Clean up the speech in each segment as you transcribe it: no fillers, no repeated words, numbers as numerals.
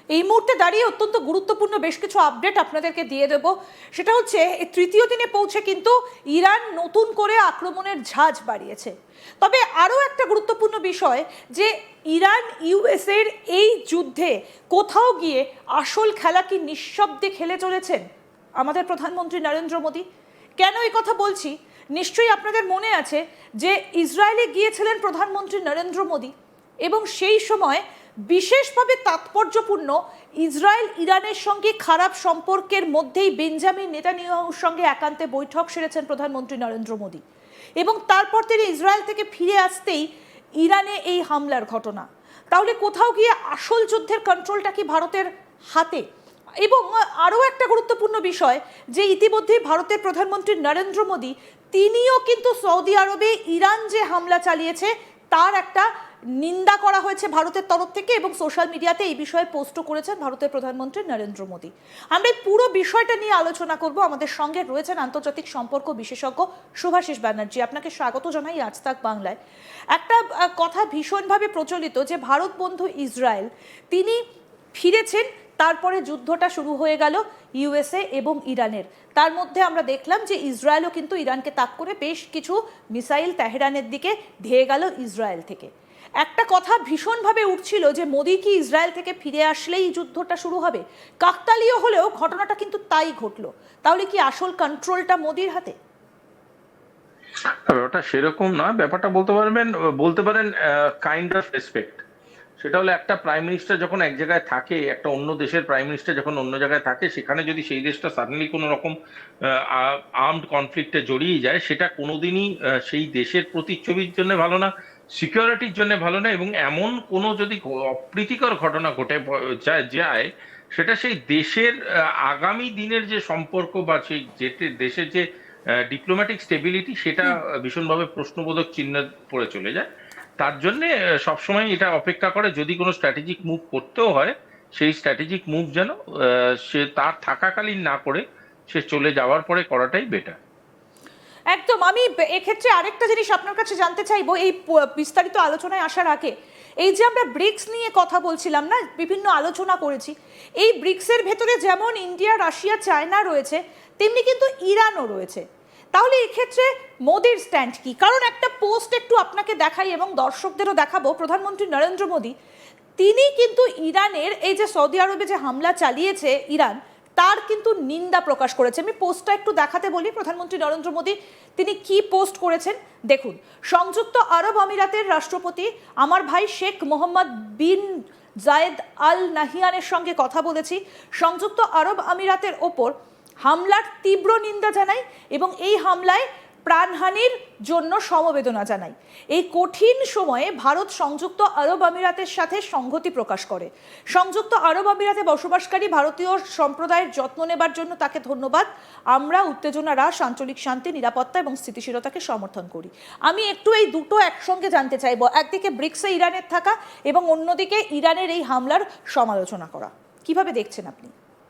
এই মুহূর্তে দাঁড়িয়ে অত্যন্ত গুরুত্বপূর্ণ বেশ কিছু আপডেট আপনাদেরকে দিয়ে দেব। সেটা হচ্ছে তৃতীয় দিনে পৌঁছে কিন্তু ইরান নতুন করে আক্রমণের ঝাঁজ বাড়িয়েছে। তবে আরও একটা গুরুত্বপূর্ণ বিষয় যে ইরান ইউএসের এই যুদ্ধে কোথাও গিয়ে আসল খেলা কি নিঃশব্দে খেলে চলেছেন আমাদের প্রধানমন্ত্রী নরেন্দ্র মোদী। কেন এই কথা বলছি, নিশ্চয়ই আপনাদের মনে আছে যে ইসরায়েলে গিয়েছিলেন প্রধানমন্ত্রী নরেন্দ্র মোদী এবং সেই সময় বিশেষভাবে তাৎপর্যপূর্ণ ইসরায়েল ইরানের সঙ্গে খারাপ সম্পর্কের মধ্যেই বেঞ্জামিন নেতানিয়াহুর সঙ্গে একান্তে বৈঠক সেরেছেন প্রধানমন্ত্রী নরেন্দ্র মোদী এবং তারপর তিনি ইসরায়েল থেকে ফিরে আসতেই ইরানে এই হামলার ঘটনা। তাহলে কোথাও গিয়ে আসল যুদ্ধের কন্ট্রোলটা কি ভারতের হাতে? এবং আরও একটা গুরুত্বপূর্ণ বিষয় যে ইতিমধ্যেই ভারতের প্রধানমন্ত্রী নরেন্দ্র মোদী তিনিও কিন্তু সৌদি আরবে ইরান যে হামলা চালিয়েছে তার একটা নিন্দা করা হয়েছে ভারতের তরফ থেকে এবং সোশ্যাল মিডিয়াতে এই বিষয়ে পোস্টও করেছেন ভারতের প্রধানমন্ত্রী নরেন্দ্র মোদী। আমরা এই পুরো বিষয়টা নিয়ে আলোচনা করব। আমাদের সঙ্গে রয়েছেন আন্তর্জাতিক সম্পর্ক বিশেষজ্ঞ শুভাশিস ব্যানার্জি। আপনাকে স্বাগত জানাই আজ তাক বাংলায়। একটা কথা ভীষণভাবে প্রচলিত যে ভারত বন্ধু ইসরায়েল তিনি ফিরেছেন, তারপরে যুদ্ধটা শুরু হয়ে গেল ইউএসএ এবং ইরানের। তার মধ্যে আমরা দেখলাম যে ইসরায়েলও কিন্তু ইরানকে তাক করে বেশ কিছু মিসাইল তেহরানের দিকে ধেয়ে গেল ইসরায়েল থেকে। একটা কথা ভীষণভাবে উঠছিল যে মোদি কি ইসরায়েল থেকে ফিরে আসলেই যুদ্ধটা শুরু হবে। কাকতালীয় হলেও ঘটনাটা কিন্তু তাই ঘটলো। তাহলে কি আসল কন্ট্রোলটা মোদির হাতে? ওটা সেরকম না, ব্যাপারটা বলতে পারেন কাইন্ড অফ রেসপেক্ট। সেটা হলো একটা প্রাইম মিনিস্টার যখন এক জায়গায় থাকে, একটা অন্য দেশের প্রাইম মিনিস্টার যখন অন্য জায়গায় থাকে, সেখানে যদি সেই দেশটা সাডেনলি কোনো রকম আর্মড কনফ্লিক্টে জড়িয়ে যায়, সেটা কোনোদিনই সেই দেশের প্রতিচ্ছবির জন্য ভালো না, সিকিউরিটির জন্য ভালো না। এবং এমন কোনো যদি অপ্রীতিকর ঘটনা ঘটে যায় সেটা সেই দেশের আগামী দিনের যে সম্পর্ক বা সেই দেশের যে ডিপ্লোম্যাটিক স্টেবিলিটি, সেটা ভীষণভাবে প্রশ্নবোধক চিহ্ন পড়ে চলে যায়। তার জন্য সবসময় এটা অপেক্ষা করে যদি কোনো স্ট্র্যাটেজিক মুভ করতেও হয়, সেই স্ট্র্যাটেজিক মুভ যেন সে তার থাকাকালীন না করে সে চলে যাওয়ার পরে করাটাই বেটার। একদম। আমি এক্ষেত্রে আরেকটা জিনিস আপনার কাছে জানতে চাইবো, এই বিস্তারিত আলোচনায় আসার আগে এই যে আমরা ব্রিক্স নিয়ে কথা বলছিলাম না, বিভিন্ন আলোচনা করেছি, এই ব্রিক্সের ভেতরে যেমন ইন্ডিয়া, রাশিয়া, চায়না রয়েছে তেমনি কিন্তু ইরানও রয়েছে। তাহলে এক্ষেত্রে মোদির স্ট্যান্ড কি? কারণ একটা পোস্ট একটু আপনাকে দেখাই এবং দর্শকদেরও দেখাবো। প্রধানমন্ত্রী নরেন্দ্র মোদী তিনি কিন্তু ইরানের এই যে সৌদি আরবে যে হামলা চালিয়েছে ইরান, তার কিন্তু নিন্দা প্রকাশ করেছে। আমি পোস্টটা একটু দেখাতে বলি। প্রধানমন্ত্রী নরেন্দ্র মোদী তিনি কি পোস্ট করেছেন দেখুন। সংযুক্ত আরব আমিরাতের রাষ্ট্রপতি আমার ভাই শেখ মোহাম্মদ বিন জায়েদ আল নাহিয়ানের সঙ্গে কথা বলেছি। সংযুক্ত আরব আমিরাতের ওপর হামলার তীব্র নিন্দা জানাই এবং এই হামলায় প্রাণহানির জন্য সমবেদনা জানাই। এই কঠিন সময়ে ভারত সংযুক্ত আরব আমিরাতের সাথে সংহতি প্রকাশ করে। সংযুক্ত আরব আমিরাতে বসবাসকারী ভারতীয় সম্প্রদায়ের যত্ন নেবার জন্য তাকে ধন্যবাদ। আমরা উত্তেজনা হ্রাস, আঞ্চলিক শান্তি, নিরাপত্তা এবং স্থিতিশীলতাকে সমর্থন করি। আমি একটু এই দুটো একসঙ্গে জানতে চাইবো, একদিকে ব্রিক্সে ইরানের থাকা এবং অন্যদিকে ইরানের এই হামলার সমালোচনা করা। কিভাবে দেখছেন আপনি?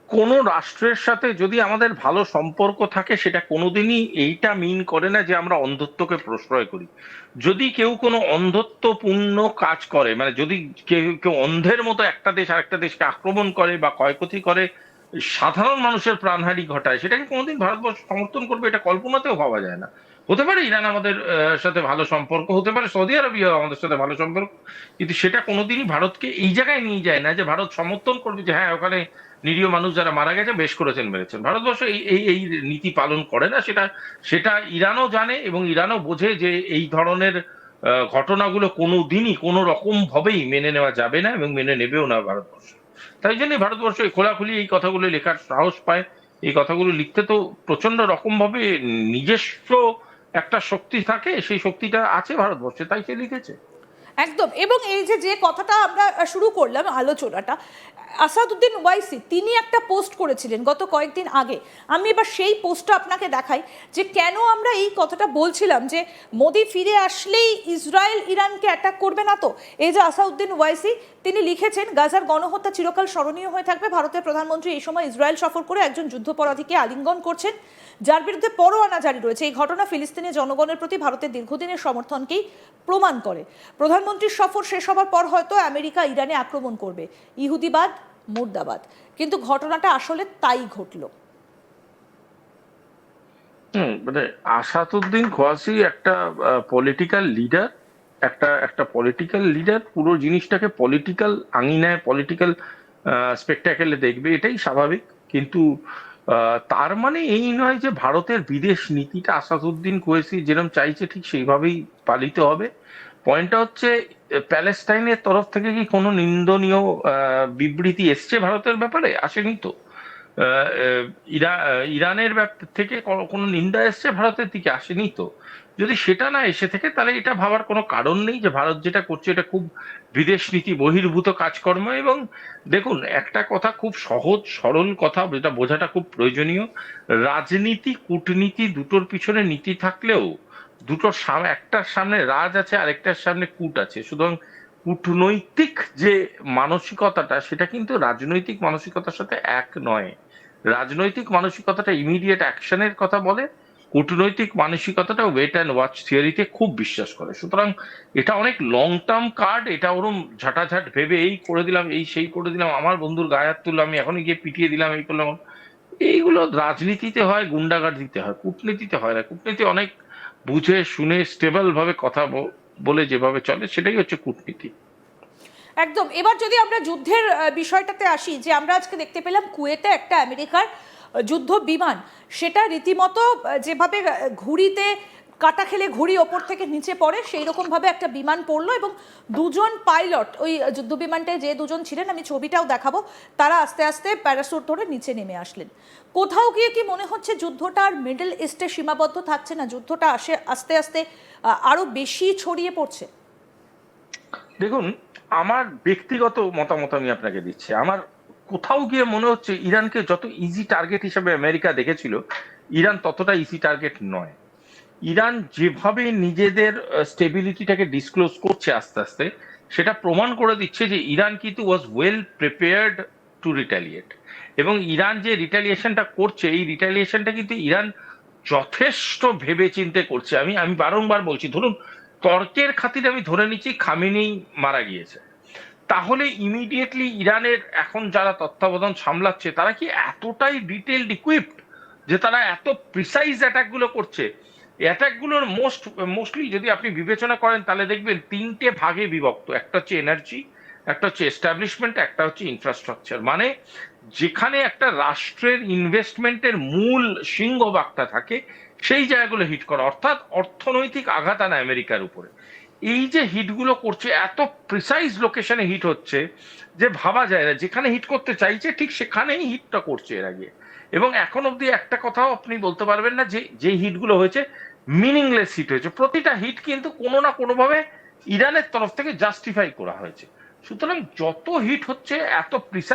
কোনো রাষ্ট্রের সাথে যদি আমাদের ভালো সম্পর্ক থাকে, সেটা কোনোদিনই এইটা মিন করে না যে আমরা অন্ধত্বকে প্রশ্রয় করি। যদি কেউ কোনো অন্ধত্বপূর্ণ কাজ করে, মানে যদি কেউ অন্ধের মতো একটা দেশ আরেকটা দেশকে আক্রমণ করে বা ক্ষয়ক্ষতি করে, সাধারণ মানুষের প্রাণহানি ঘটায়, সেটাকে কোনোদিন ভারতবর্ষ সমর্থন করবে এটা কল্পনাতেও ভাবা যায় না। হতে পারে ইরান আমাদের সাথে ভালো সম্পর্ক, হতে পারে সৌদি আরবিয়া আমাদের সাথে ভালো সম্পর্ক, কিন্তু সেটা কোনোদিনই ভারতকে এই জায়গায় নিয়ে যায় না যে ভারত সমর্থন করবে যে হ্যাঁ ওখানে নিরীহ মানুষ যারা মারা গেছে বেশ করেছেন, মেরেছেন। ভারতবর্ষ এই এই এই নীতি পালন করে না। সেটা সেটা ইরানও জানে এবং ইরানও বোঝে যে এই ধরনের ঘটনাগুলো কোনোদিনই কোনো রকম ভাবেই মেনে নেওয়া যাবে না এবং মেনে নেবেও না ভারতবর্ষ। তাই জন্য ভারতবর্ষ খোলাখুলি এই কথাগুলো লেখার সাহস পায়। এই কথাগুলো লিখতে তো প্রচন্ড রকম ভাবে নিজস্ব একটা শক্তি থাকে, সেই শক্তিটা আছে ভারতবর্ষে, তাই সে লিখেছে। একদম। এবং এই যে যে কথাটা আমরা শুরু করলাম আলোচনাটা, আসাদুদ্দিন ওয়াইসি তিনি একটা পোস্ট করেছিলেন গত কয়েকদিন আগে। আমি এবার সেই পোস্টটা আপনাকে দেখাই যে কেন আমরা এই কথাটা বলছিলাম যে মোদি ফিরে আসলেই ইসরায়েল ইরানকে অ্যাটাক করবে না। তো এই যে আসাদুদ্দিন ওয়াইসি তিনি লিখেছেন, গাজার গণহত্যা চিরকাল স্মরণীয় হয়ে থাকবে। ভারতের প্রধানমন্ত্রী এই সময় ইসরায়েল সফর করে একজন যুদ্ধাপরাধীকে আলিঙ্গন করছেন যার বিরুদ্ধে পরোয়ানা জারি রয়েছে। এই ঘটনা ফিলিস্তিনি জনগণের প্রতি ভারতের দীর্ঘদিনের সমর্থনকেই প্রমাণ করে। প্রধান প্রধানমন্ত্রীর সফর শেষ হবার পর হয়তো আমেরিকা ইরানে আক্রমণ করবে, ইহুদিবাদ মুর্দাবাদ, কিন্তু ঘটনাটা আসলে তাই ঘটলো। মানে আসাদুদ্দিন খোয়াসি একটা পলিটিক্যাল লিডার, একটা পলিটিক্যাল লিডার পুরো জিনিসটাকে পলিটিক্যাল আঙিনায়, পলিটিক্যাল স্পেকটাকেলে দেখবে, এটাই স্বাভাবিক। কিন্তু তার মানে এই নয় যে ভারতের বিদেশ নীতিটা আসাদুদ্দিন খোয়াসি যেরকম চাইছে ঠিক সেইভাবেই পালিত হবে। পয়েন্টটা হচ্ছে, প্যালেস্টাইনের তরফ থেকে কি কোনো নিন্দনীয় বিবৃতি এসছে ভারতের ব্যাপারে? আসেনি তো। আহ, আহ, ইরানের থেকে কোনো নিন্দা এসছে ভারতের দিকে? আসেনি তো। যদি সেটা না এসে থাকে তাহলে এটা ভাবার কোনো কারণ নেই যে ভারত যেটা করছে এটা খুব বিদেশ নীতি বহির্ভূত কাজকর্ম। এবং দেখুন, একটা কথা খুব সহজ সরল কথা, যেটা বোঝাটা খুব প্রয়োজনীয়। রাজনীতি কূটনীতি দুটোর পিছনে নীতি থাকলেও একটার সামনে রাজ আছে, আরেকটার সামনে কূট আছে। সুতরাং কূটনৈতিক যে মানসিকতাটা, সেটা কিন্তু রাজনৈতিক মানসিকতার সাথে এক নয়। রাজনৈতিক মানসিকতাটা ইমিডিয়েট অ্যাকশনের কথা বলে, কূটনৈতিক মানসিকতাটা ওয়েট অ্যান্ড ওয়াচ থিওরিতে খুব বিশ্বাস করে। সুতরাং এটা অনেক লং টার্ম কার্ড। এটা ওরম ঝাঁটাঝাট ভেবে এই করে দিলাম, এই সেই করে দিলাম, আমার বন্ধুর গায়ে হাত তুললাম, আমি এখনই গিয়ে পিটিয়ে দিলাম, এই করলাম, এইগুলো রাজনীতিতে হয়, গুন্ডাগার্দিতে হয়, কূটনীতিতে হয় না। কূটনীতি অনেক বুঝে শুনে স্টেবল ভাবে কথা বলে যেভাবে চলে, সেটাই হচ্ছে কূটনীতি। একদম। এবার যদি আমরা যুদ্ধের বিষয়টাতে আসি, যে আমরা আজকে দেখতে পেলাম কুয়েতে একটা আমেরিকার যুদ্ধ বিমান, সেটা রীতিমতো যেভাবে ঘুড়িতে কাটা খেলে ঘুড়ি ওপর থেকে নিচে পড়ে, সেই রকম ভাবে একটা বিমান পড়লো এবং দুজন পাইলট, ওই যুদ্ধ বিমানটায় যে দুজন ছিলেন, আমি ছবিটাও দেখাবো, তারা আস্তে আস্তে প্যারাসুট ধরে নিচে নেমে আসলেন। কোথাও গিয়ে কি মনে হচ্ছে যুদ্ধটা আর মিডল ইস্টে সীমাবদ্ধ থাকছে না, যুদ্ধটা আস্তে আস্তে আরো বেশি ছড়িয়ে পড়ছে? দেখুন, আমার ব্যক্তিগত মতামত আমি আপনাকে দিচ্ছি। আমার কোথাও গিয়ে মনে হচ্ছে ইরানকে যত ইজি টার্গেট হিসেবে আমেরিকা দেখেছিল, ইরান ততটা ইজি টার্গেট নয়। ইরান যেভাবে নিজেদের স্টেবিলিটিটাকে ডিসক্লোজ করছে আস্তে আস্তে, সেটা প্রমাণ করে দিচ্ছে যে ইরান কিন্তু was well prepared two retaliate. এবং ইরান যে রিটালিয়েশনটা করছে, এই রিটালিয়েশনটা কিন্তু ইরান যথেষ্ট ভেবে চিন্তে করছে। আমি আমি বারংবার বলছি, ধরুন তর্কের খাতিরে আমি ধরে নিচ্ছি খামেনেই মারা গিয়েছে, তাহলে ইমিডিয়েটলি ইরানের এখন যারা তত্ত্বাবধান সামলাচ্ছে তারা কি এতটাই ডিটেলড ইকুইপড যে তারা এত প্রিসাইজ অ্যাটাকগুলো করছে? অ্যাটাকগুলোর মোস্টলি যদি আপনি বিবেচনা করেন তাহলে দেখবেন তিনটে ভাগে বিভক্ত। একটা হচ্ছে এনার্জি, একটা হচ্ছে এস্টাবলিশমেন্ট, একটা হচ্ছে ইনফ্রাস্ট্রাকচার। মানে যেখানে একটা রাষ্ট্রের ইনভেস্টমেন্টের মূল সিংহভাগটা থাকে, সেই জায়গাগুলো হিট করা, অর্থাৎ অর্থনৈতিক আঘাত আনা আমেরিকার উপরে। এই যে হিটগুলো করছে, এত প্রিসাইজ লোকেশনে হিট হচ্ছে যে ভাবা যায় না। যেখানে হিট করতে চাইছে ঠিক সেখানেই হিটটা করছে এর আগে। এবং এখন অব্দি একটা কথাও আপনি বলতে পারবেন না যে যে হিটগুলো হয়েছে মিনিংলেস হিট হয়েছে। প্রতিটা হিট কিন্তু কোনো না কোনোভাবে ইরানের তরফ থেকে জাস্টিফাই করা হয়েছে। সুতরাং যত হিট হচ্ছে এত প্রিসাইজ